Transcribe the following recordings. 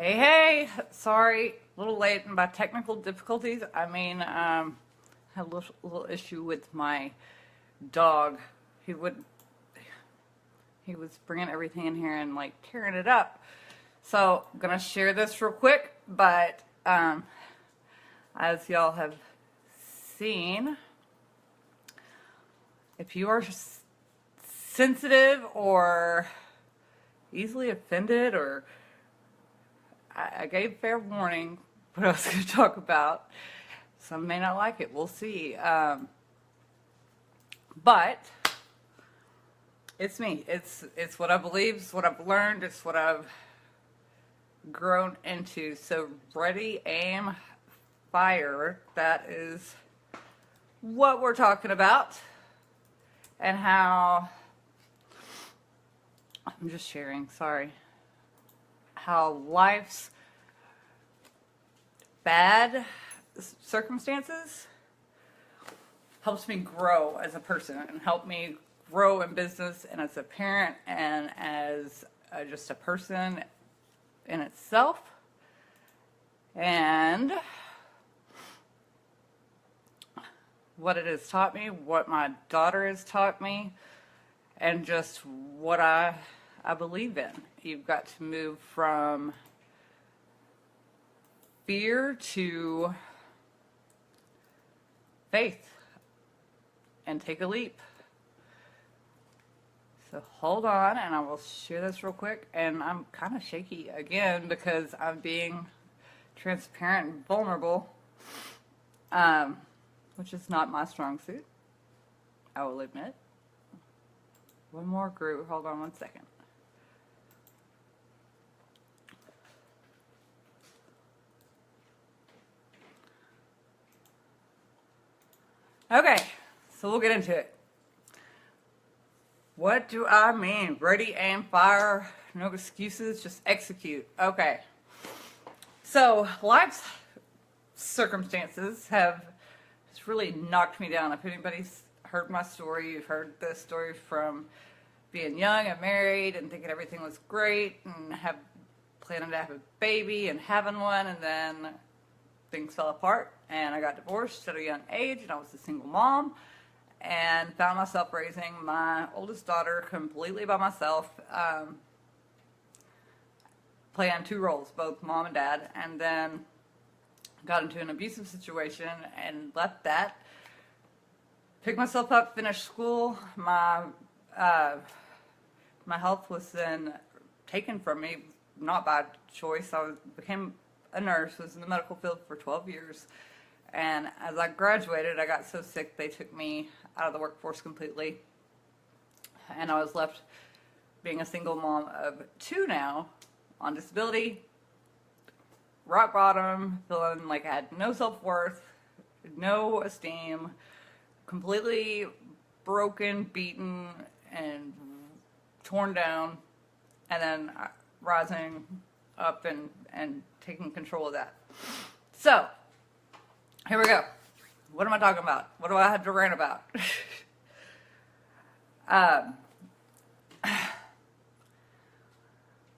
Hey, sorry, a little late and by technical difficulties, I mean, had a little issue with my dog. He would, he was bringing everything in here and like tearing it up. So I'm gonna share this real quick, but as y'all have seen, if you are sensitive or easily offended or I gave fair warning what I was going to talk about. Some may not like it. We'll see. But it's me. It's what I believe. It's what I've learned. It's what I've grown into. So ready, aim, fire. That is what we're talking about. And how I'm just sharing. Sorry. How life's bad circumstances helps me grow as a person and help me grow in business and as a parent and as just a person in itself. And what it has taught me, what my daughter has taught me, and just what I believe in. You've got to move from fear to faith and take a leap. So hold on and I will share this real quick. And I'm kind of shaky again because I'm being transparent and vulnerable, which is not my strong suit, I will admit. One more group. Hold on one second. Okay, so we'll get into it. What do I mean? Ready, aim, fire, no excuses, just execute. Okay. So life's circumstances have just really knocked me down. If anybody's heard my story, you've heard the story from being young and married and thinking everything was great and planning to have a baby and having one, and then things fell apart and I got divorced at a young age and I was a single mom and found myself raising my oldest daughter completely by myself, playing two roles, both mom and dad, and then got into an abusive situation and left that, picked myself up, finished school. My health was then taken from me, not by choice. Became a nurse, was in the medical field for 12 years. And as I graduated, I got so sick they took me out of the workforce completely. And I was left being a single mom of two now, on disability, rock bottom, feeling like I had no self-worth, no esteem, completely broken, beaten, and torn down, and then rising up and taking control of that. So, here we go. What am I talking about? What do I have to rant about?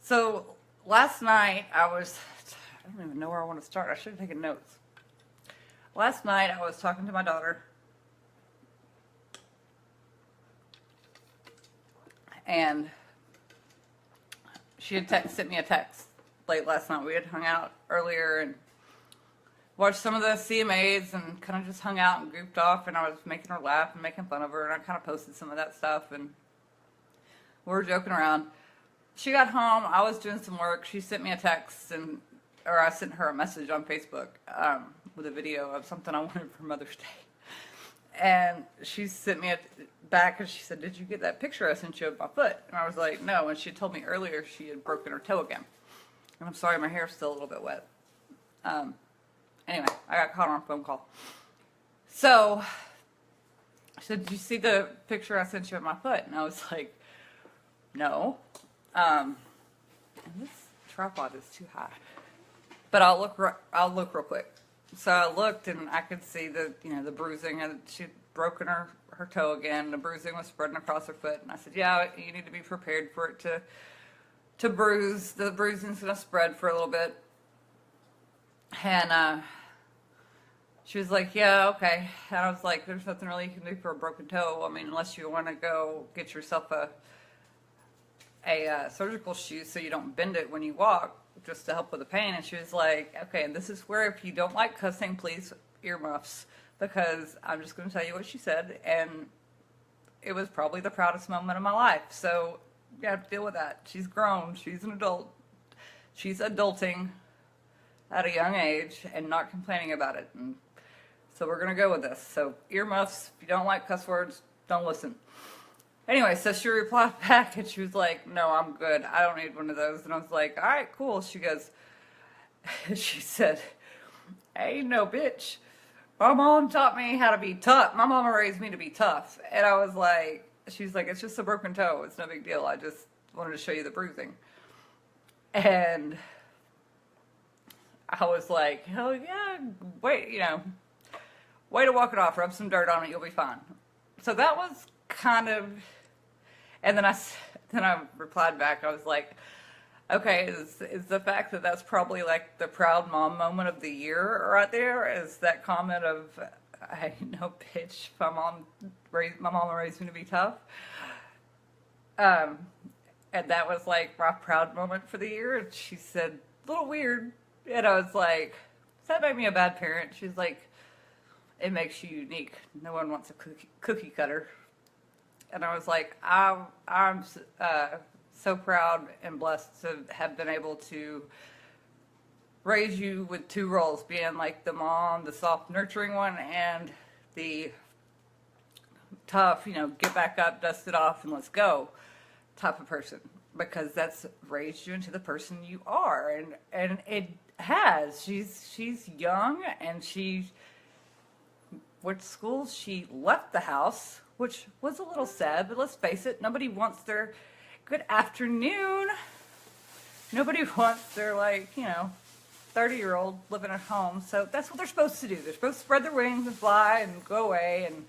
So, last night I don't even know where I want to start. I should have taken notes. Last night I was talking to my daughter, and she had sent me a text late last night. We had hung out earlier and watched some of the CMAs and kind of just hung out and goofed off, and I was making her laugh and making fun of her, and I kind of posted some of that stuff, and we were joking around. She got home, I was doing some work, she sent me a text, or I sent her a message on Facebook with a video of something I wanted for Mother's Day. And she sent me back and she said, "Did you get that picture I sent you of my foot?" And I was like, "No." And she told me earlier she had broken her toe again. And I'm sorry, my hair's still a little bit wet. Anyway, I got caught on a phone call. So she said, "Did you see the picture I sent you of my foot?" And I was like, "No." And this tripod is too high. But I'll look real quick. So I looked and I could see the bruising, and she'd broken her toe again. The bruising was spreading across her foot. And I said, "Yeah, you need to be prepared for it to to bruise. The bruising's gonna spread for a little bit. And she was like, yeah, okay. And I was like, there's nothing really you can do for a broken toe. I mean, unless you want to go get yourself a surgical shoe so you don't bend it when you walk, just to help with the pain. And she was like, okay, and this is where if you don't like cussing, please earmuffs, because I'm just going to tell you what she said, and it was probably the proudest moment of my life. So you have to deal with that. She's grown. She's an adult. She's adulting at a young age and not complaining about it. And so we're going to go with this. So earmuffs, if you don't like cuss words, don't listen. Anyway, so she replied back and she was like, no, I'm good. I don't need one of those. And I was like, all right, cool. She goes, she said, hey, no, bitch. My mom taught me how to be tough. My mama raised me to be tough. And I was like, she's like, it's just a broken toe. It's no big deal. I just wanted to show you the bruising. And I was like, hell yeah, wait, you know, way to walk it off. Rub some dirt on it. You'll be fine. So that was kind of, and then I replied back. I was like, okay, is the fact that that's probably like the proud mom moment of the year right there, is that comment of, hey, no, bitch, my mama raised me to be tough. And that was like my proud moment for the year. And she said, a little weird. And I was like, does that make me a bad parent? She's like, it makes you unique. No one wants a cookie cutter. And I was like, I'm so proud and blessed to have been able to raise you with two roles, being like the mom, the soft, nurturing one, and the tough, you know, get back up, dust it off, and let's go type of person. Because that's raised you into the person you are. And it has. She's young, and she went to school. She left the house, which was a little sad, but let's face it, nobody wants their good afternoon. Nobody wants their, like, you know, 30-year-old living at home. So that's what they're supposed to do. They're supposed to spread their wings and fly and go away and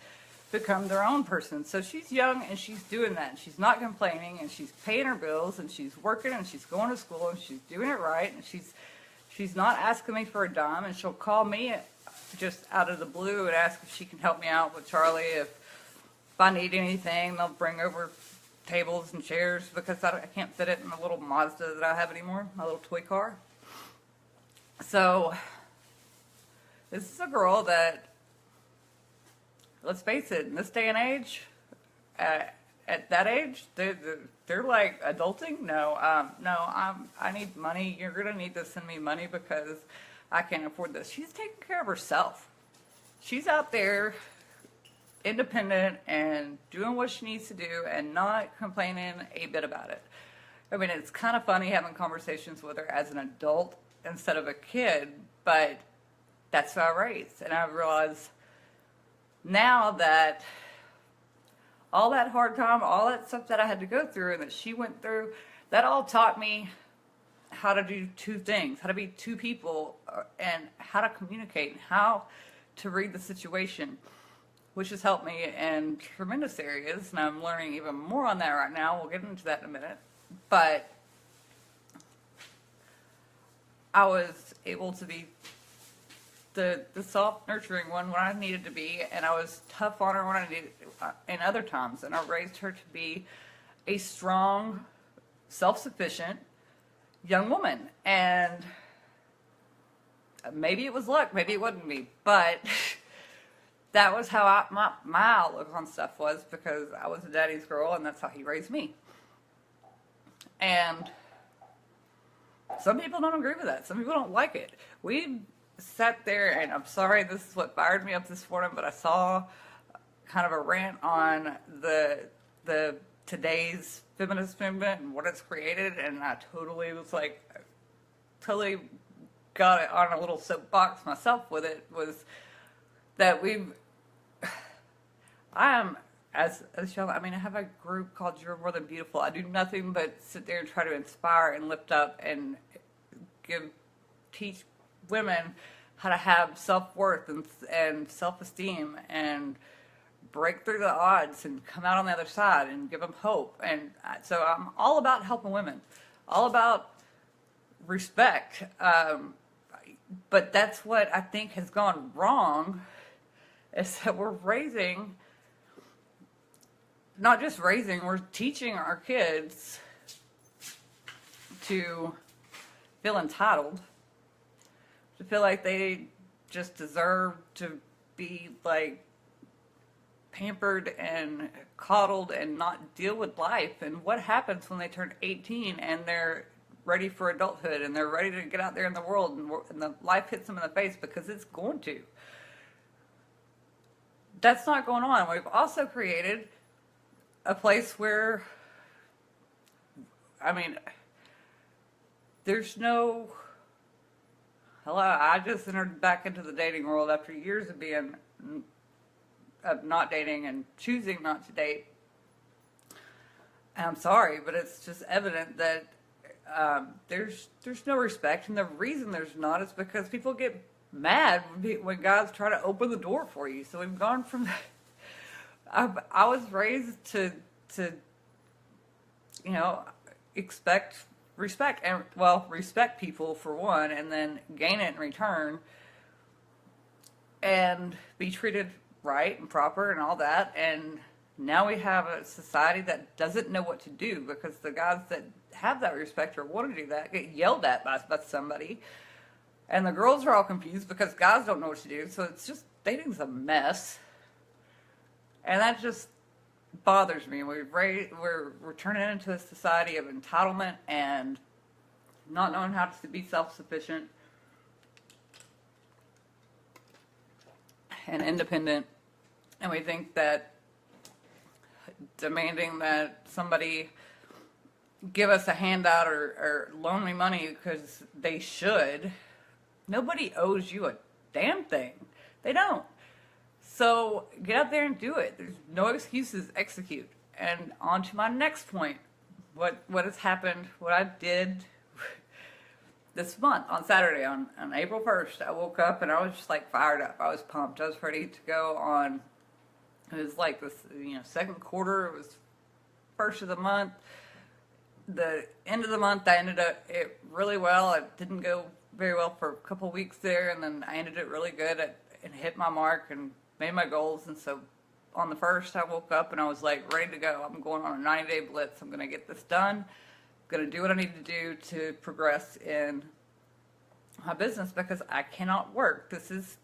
become their own person. So she's young and she's doing that. She's not complaining, and she's paying her bills, and she's working, and she's going to school, and she's doing it right, and she's not asking me for a dime, and she'll call me just out of the blue and ask if she can help me out with Charlie. If I need anything, they'll bring over tables and chairs, because I can't fit it in the little Mazda that I have anymore, my little toy car. So this is a girl that, let's face it, in this day and age, at that age, they're like adulting. No, I need money. You're gonna need to send me money because I can't afford this. She's taking care of herself. She's out there, independent and doing what she needs to do, and not complaining a bit about it. I mean, it's kind of funny having conversations with her as an adult instead of a kid, but that's how I raised. And I realize now that all that hard time, all that stuff that I had to go through and that she went through, that all taught me how to do two things, how to be two people, and how to communicate, and how to read the situation, which has helped me in tremendous areas, and I'm learning even more on that right now. We'll get into that in a minute. But I was able to be the soft, nurturing one when I needed to be, and I was tough on her when I needed in other times, and I raised her to be a strong, self-sufficient young woman. And maybe it was luck, maybe it wouldn't be, but that was how my outlook on stuff was, because I was a daddy's girl, and that's how he raised me. And some people don't agree with that. Some people don't like it. We sat there, and I'm sorry, this is what fired me up this morning, but I saw kind of a rant on the today's feminist movement and what it's created, and I totally was like, totally got it on a little soapbox myself with it, was that I am, as young, I mean, I have a group called You're More Than Beautiful. I do nothing but sit there and try to inspire and lift up and teach women how to have self-worth and self-esteem and break through the odds and come out on the other side and give them hope. And so I'm all about helping women. all about respect. But that's what I think has gone wrong, is that we're raising, not just raising, we're teaching our kids to feel entitled, to feel like they just deserve to be like pampered and coddled and not deal with life. And what happens when they turn 18 and they're ready for adulthood and they're ready to get out there in the world, and the life hits them in the face, because it's going to. That's not going on. We've also created a place where, I mean, there's no, hello, I just entered back into the dating world after years of being, of not dating and choosing not to date. And I'm sorry, but it's just evident that there's no respect, and the reason there's not is because people get mad when guys try to open the door for you. So we've gone from I was raised to expect respect, and respect people for one, and then gain it in return, and be treated right and proper and all that. And now we have a society that doesn't know what to do, because the guys that have that respect or want to do that get yelled at by somebody, and the girls are all confused because guys don't know what to do. So it's just, dating's a mess, and that just bothers me. We're turning into a society of entitlement and not knowing how to be self-sufficient and independent, and we think that demanding that somebody give us a handout or loan me money because they should. Nobody owes you a damn thing. They don't. So get out there and do it. There's no excuses. Execute. And on to my next point. What has happened, what I did this month on Saturday, on April 1st, I woke up and I was just like fired up. I was pumped. I was ready to go on. It was like this, second quarter. It was first of the month. The end of the month, I ended it really well. It didn't go very well for a couple of weeks there, and then I ended it really good and hit my mark and made my goals. And so on the 1st, I woke up and I was like ready to go. I'm going on a 90-day blitz. I'm going to get this done. I'm going to do what I need to do to progress in my business, because I cannot work. This is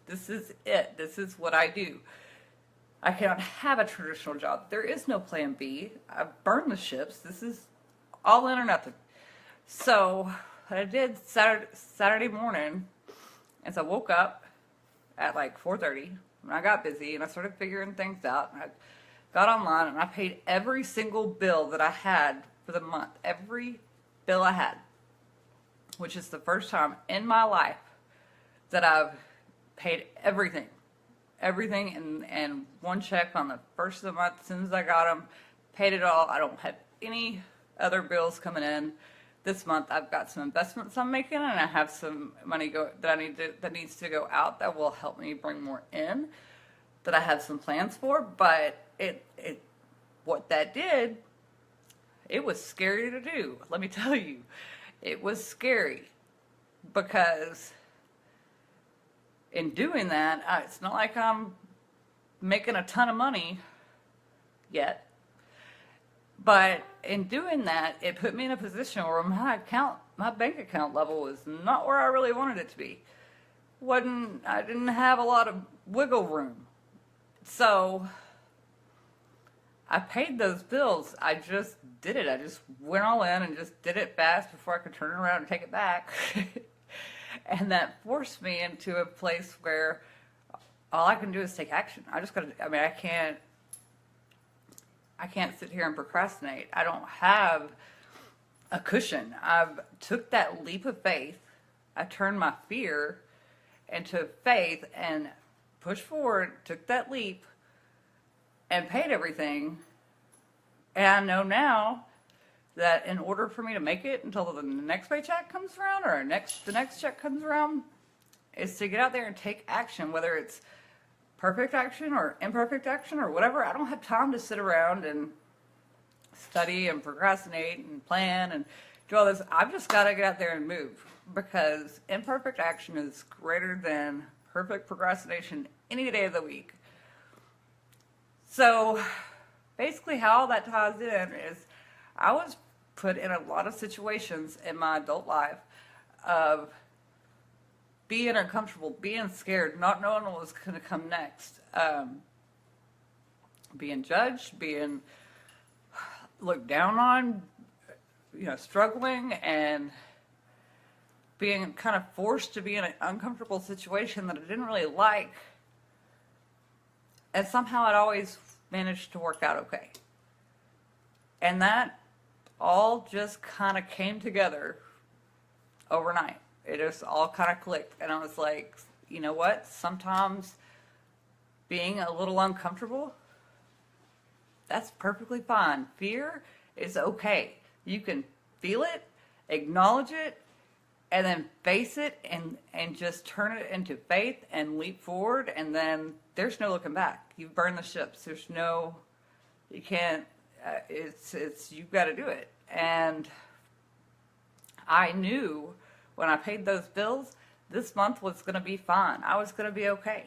it. This is what I do. I cannot have a traditional job. There is no plan B. I've burned the ships. This is all in or nothing. So what I did Saturday morning is I woke up at like 4:30, and I got busy and I started figuring things out. And I got online and I paid every single bill that I had for the month. Every bill I had, which is the first time in my life that I've paid everything in one check on the first of the month. As soon as I got them, paid it all. I don't have any other bills coming in this month. I've got some investments I'm making, and I have some money that needs to go out that will help me bring more in, that I have some plans for. But what that did, it was scary to do. Let me tell you, it was scary, because in doing that, it's not like I'm making a ton of money yet. But in doing that, it put me in a position where my bank account level was not where I really wanted it to be. I didn't have a lot of wiggle room. So I paid those bills. I just did it. I just went all in and just did it fast before I could turn it around and take it back. And that forced me into a place where all I can do is take action. I can't sit here and procrastinate. I don't have a cushion. I've took that leap of faith. I turned my fear into faith and pushed forward, took that leap, and paid everything. And I know now that in order for me to make it until the next paycheck comes around, or the next check comes around, is to get out there and take action, whether it's perfect action or imperfect action or whatever. I don't have time to sit around and study and procrastinate and plan and do all this. I've just got to get out there and move, because imperfect action is greater than perfect procrastination any day of the week. So basically how all that ties in is I was put in a lot of situations in my adult life of being uncomfortable, being scared, not knowing what was going to come next, being judged, being looked down on, struggling, and being kind of forced to be in an uncomfortable situation that I didn't really like. And somehow it always managed to work out okay. And that all just kind of came together overnight. It just all kind of clicked. And I was like, you know what? Sometimes being a little uncomfortable, that's perfectly fine. Fear is okay. You can feel it, acknowledge it, and then face it and just turn it into faith and leap forward, and then there's no looking back. You've burned the ships. You can't, you've got to do it. And I knew when I paid those bills, this month was going to be fine. I was going to be okay.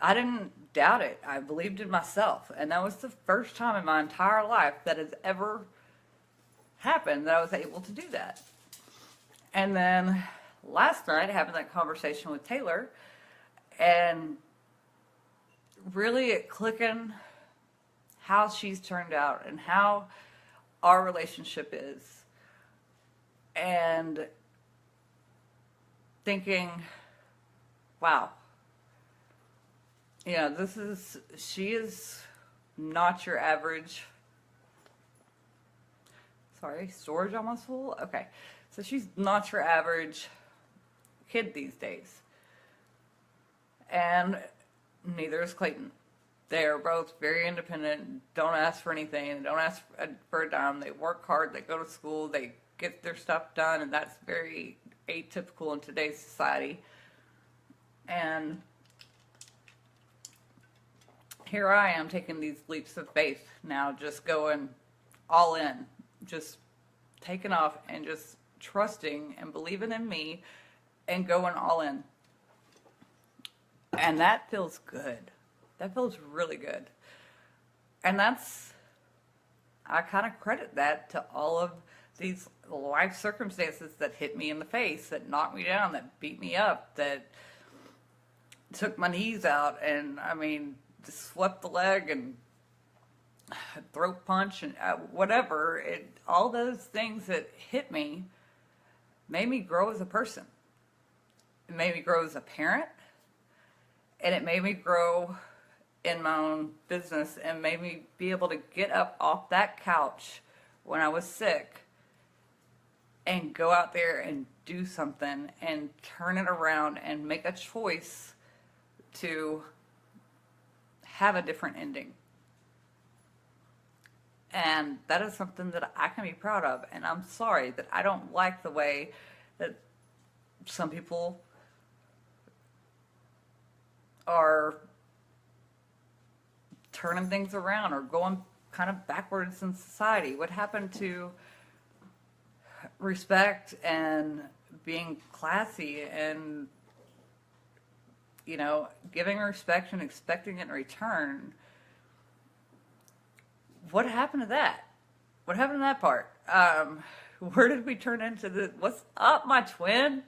I didn't doubt it. I believed in myself. And that was the first time in my entire life that has ever happened that I was able to do that. And then last night, having that conversation with Taylor, and really it clicking how she's turned out and how our relationship is, and thinking, wow, she is not your average, storage almost full? Okay. So she's not your average kid these days. And neither is Clayton. They are both very independent, don't ask for anything, don't ask for a dime. They work hard, they go to school, they get their stuff done, and that's very atypical in today's society. And here I am taking these leaps of faith now, just going all in, just taking off and just trusting and believing in me and going all in. And that feels good. That feels really good. And I kind of credit that to all of these life circumstances that hit me in the face, that knocked me down, that beat me up, that took my knees out, and just swept the leg and throat punch and whatever. All those things that hit me made me grow as a person. It made me grow as a parent, and it made me grow in my own business, and made me be able to get up off that couch when I was sick and go out there and do something and turn it around and make a choice to have a different ending. And that is something that I can be proud of. And I'm sorry that I don't like the way that some people are turning things around or going kind of backwards in society. What happened to respect and being classy and, giving respect and expecting it in return? What happened to that? What happened to that part? Where did we turn into what's up, my twin?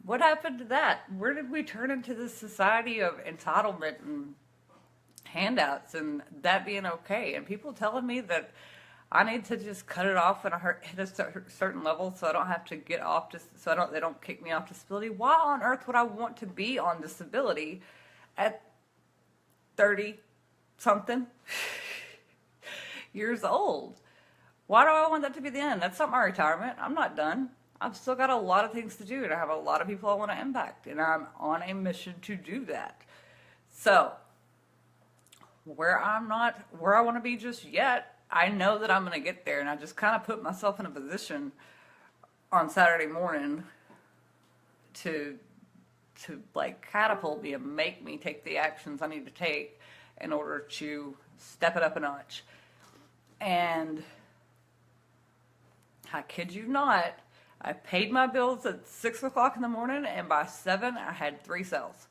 What happened to that? Where did we turn into this society of entitlement and handouts and that being okay? And people telling me that I need to just cut it off when I hit a certain level, so I don't have to get off, they don't kick me off disability. Why on earth would I want to be on disability at 30-something years old? Why do I want that to be the end? That's not my retirement. I'm not done. I've still got a lot of things to do, and I have a lot of people I want to impact, and I'm on a mission to do that. So, where I'm not where I want to be just yet, I know that I'm going to get there, and I just kind of put myself in a position on Saturday morning to catapult me and make me take the actions I need to take in order to step it up a notch. And I kid you not, I paid my bills at 6 o'clock in the morning, and by 7, I had 3 sales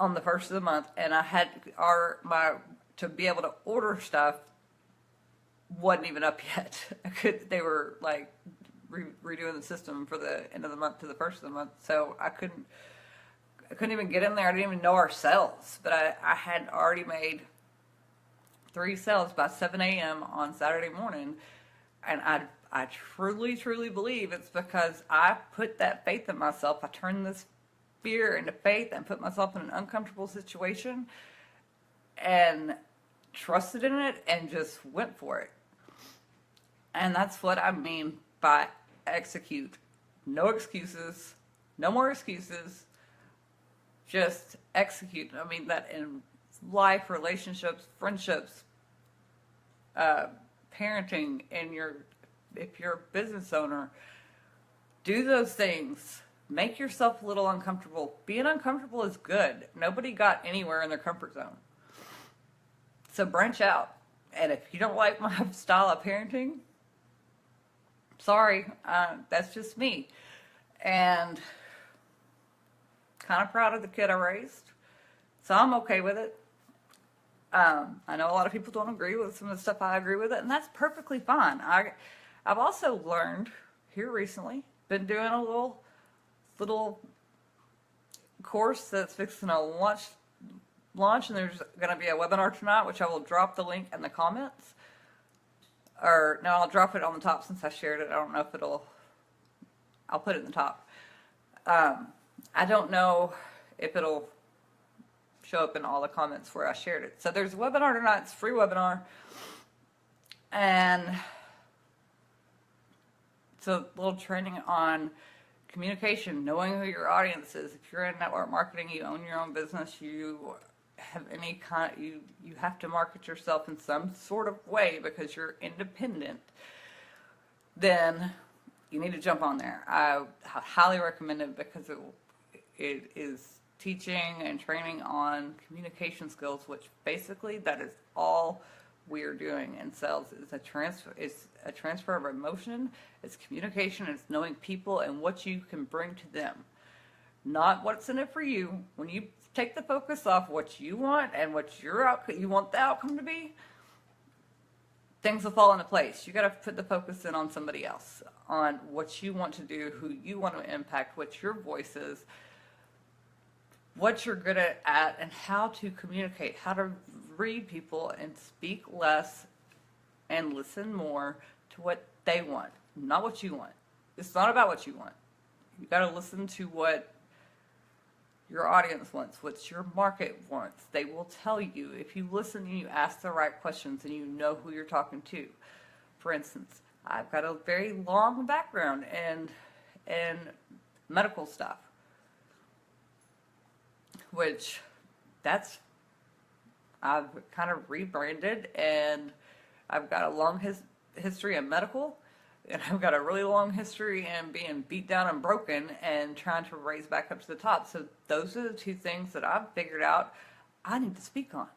on the first of the month, and I had to be able to order stuff wasn't even up yet. They were like redoing the system for the end of the month to the first of the month, so I couldn't even get in there. I didn't even know our sales, but I had already made 3 sales by 7 a.m. on Saturday morning, and I truly, truly believe it's because I put that faith in myself. I turned this fear into faith and put myself in an uncomfortable situation and trusted in it and just went for it. And that's what I mean by execute. No excuses. No more excuses. Just execute. I mean that in life, relationships, friendships, parenting, and if you're a business owner, do those things. Make yourself a little uncomfortable. Being uncomfortable is good. Nobody got anywhere in their comfort zone. So branch out. And if you don't like my style of parenting, sorry, that's just me. And kind of proud of the kid I raised. So I'm okay with it. I know a lot of people don't agree with some of the stuff I agree with it, and that's perfectly fine. I've also learned here recently, been doing a little course that's fixing to launch, and there's going to be a webinar tonight, which I will drop the link in the comments. Or, no, I'll drop it on the top since I shared it. I don't know if I'll put it in the top. I don't know if it'll show up in all the comments where I shared it. So there's a webinar tonight. It's a free webinar. And it's a little training on communication, knowing who your audience is. If you're in network marketing, you own your own business, you have any kind, you have to market yourself in some sort of way because you're independent, then you need to jump on there. I highly recommend it because it is teaching and training on communication skills, which basically that is all we're doing in sales. It's a transfer of emotion, it's communication, it's knowing people and what you can bring to them, not what's in it for you. When you take the focus off what you want and what you want the outcome to be, things will fall into place. You got to put the focus in on somebody else, on what you want to do, who you want to impact, what your voice is, what you're good at, and how to communicate, how to read people and speak less and listen more to what they want, not what you want. It's not about what you want. You got to listen to what your audience wants, what your market wants. They will tell you if you listen and you ask the right questions and you know who you're talking to. For instance, I've got a very long background in medical stuff, which I've kind of rebranded, and I've got a long history in medical, and I've got a really long history in being beat down and broken and trying to raise back up to the top. So those are the two things that I've figured out I need to speak on,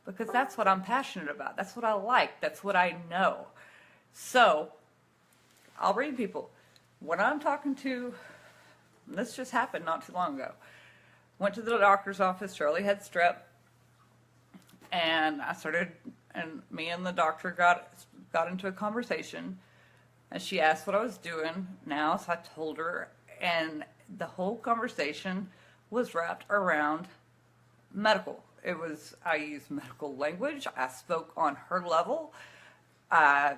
because that's what I'm passionate about. That's what I like. That's what I know. So I'll read people. When I'm talking to, this just happened not too long ago. Went to the doctor's office. Charlie had strep, and me and the doctor got into a conversation, and she asked what I was doing now, so I told her, and the whole conversation was wrapped around medical. I used medical language. I spoke on her level. I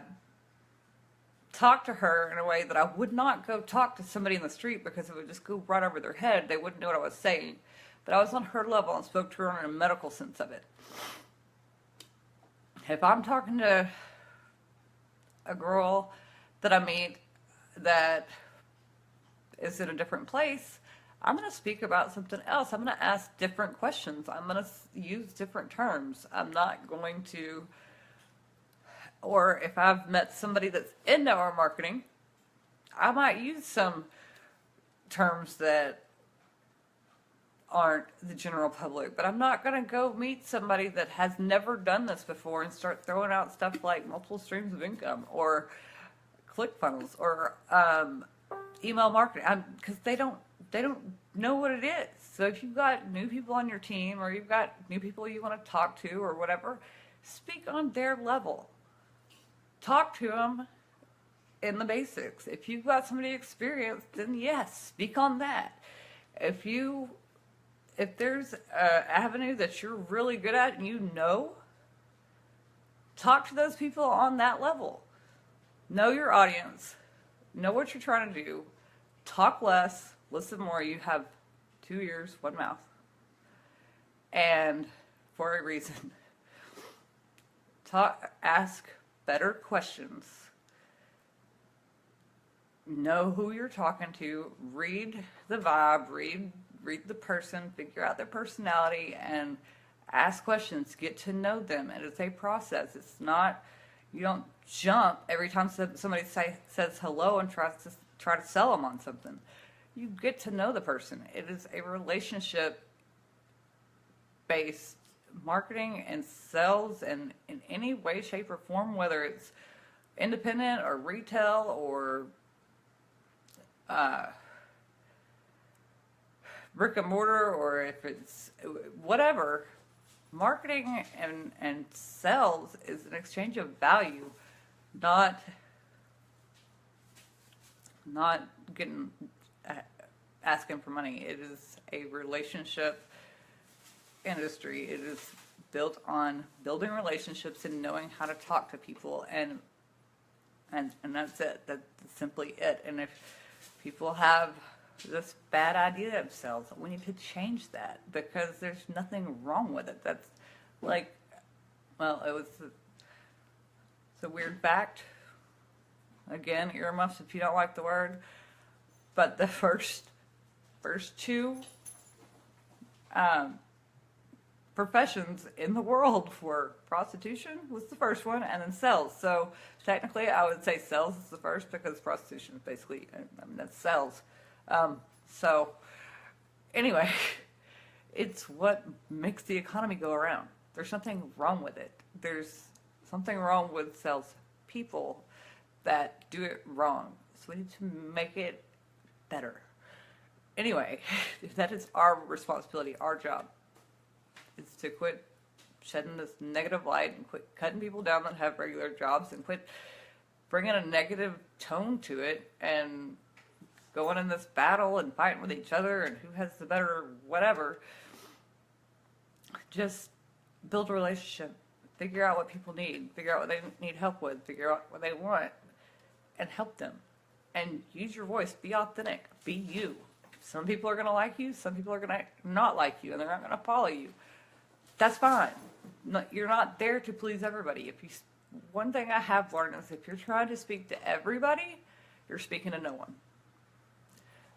talked to her in a way that I would not go talk to somebody in the street, because it would just go right over their head. They wouldn't know what I was saying. But I was on her level and spoke to her in a medical sense of it. If I'm talking to a girl that I meet that is in a different place, I'm going to speak about something else. I'm going to ask different questions. I'm going to use different terms. I'm not going to, or if I've met somebody that's in network marketing, I might use some terms that aren't the general public, but I'm not going to go meet somebody that has never done this before and start throwing out stuff like multiple streams of income or ClickFunnels or email marketing, because they don't know what it is. So if you've got new people on your team, or you've got new people you want to talk to, or whatever, speak on their level. Talk to them in the basics. If you've got somebody experienced, then yes, speak on that. If there's an avenue that you're really good at and you know, talk to those people on that level. Know your audience. Know what you're trying to do. Talk less, listen more. You have 2 ears, 1 mouth. And for a reason. Ask better questions. Know who you're talking to. Read the vibe. Read the person. Figure out their personality and ask questions. Get to know them. And it's a process. It's not, you don't jump every time somebody says hello and try to sell them on something. You get to know the person. It is a relationship-based marketing and sales, and in any way, shape, or form, whether it's independent or retail or brick and mortar, or if it's whatever, marketing and sales is an exchange of value, not getting asking for money. It is a relationship industry. It is built on building relationships and knowing how to talk to people, and that's it. That's simply it. And if people have this bad idea of sales, we need to change that, because there's nothing wrong with it. That's like, well, it's a weird fact. Again, earmuffs if you don't like the word. But the first two professions in the world were prostitution was the first one, and then sales. So technically, I would say sales is the first, because prostitution is basically, that's sales. So anyway, it's what makes the economy go around. There's nothing wrong with it. There's something wrong with sales people that do it wrong. So we need to make it better. Anyway, that is our responsibility, our job. It's to quit shedding this negative light and quit cutting people down that have regular jobs, and quit bringing a negative tone to it and going in this battle and fighting with each other and who has the better whatever. Just build a relationship. Figure out what people need. Figure out what they need help with. Figure out what they want and help them. And use your voice. Be authentic. Be you. Some people are going to like you. Some people are going to not like you, and they're not going to follow you. That's fine. You're not there to please everybody. One thing I have learned is if you're trying to speak to everybody, you're speaking to no one.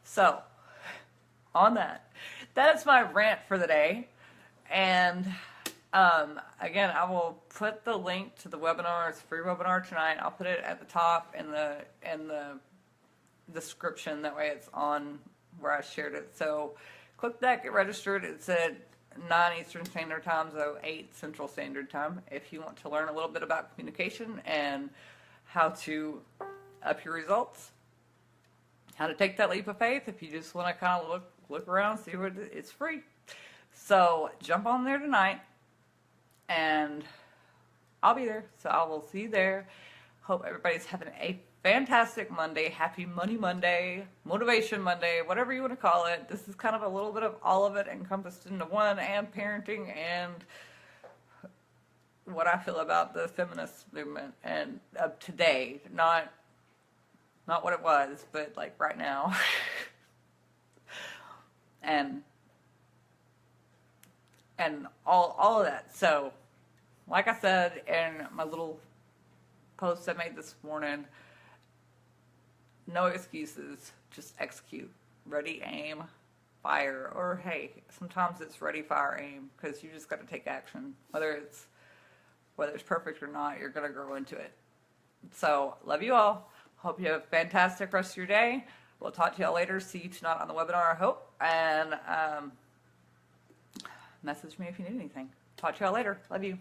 So, on that's my rant for the day. And again, I will put the link to the webinar. It's a free webinar tonight. I'll put it at the top in the description. That way it's on where I shared it. So click that, get registered. It's at 9 Eastern Standard Time, so 8 Central Standard Time. If you want to learn a little bit about communication and how to up your results, how to take that leap of faith. If you just want to kind of look around, see what it's free. So jump on there tonight, and I'll be there. So I will see you there. Hope everybody's having a fantastic Monday. Happy Money Monday, Motivation Monday, whatever you want to call it. This is kind of a little bit of all of it encompassed into one, and parenting, and what I feel about the feminist movement and of today. Not what it was, but like right now. and all of that. So, like I said in my little post I made this morning, no excuses, just execute. Ready, aim, fire. Or hey, sometimes it's ready, fire, aim, because you just got to take action. Whether it's perfect or not, you're going to grow into it. So, love you all. Hope you have a fantastic rest of your day. We'll talk to y'all later. See you tonight on the webinar, I hope. And message me if you need anything. Talk to y'all later. Love you.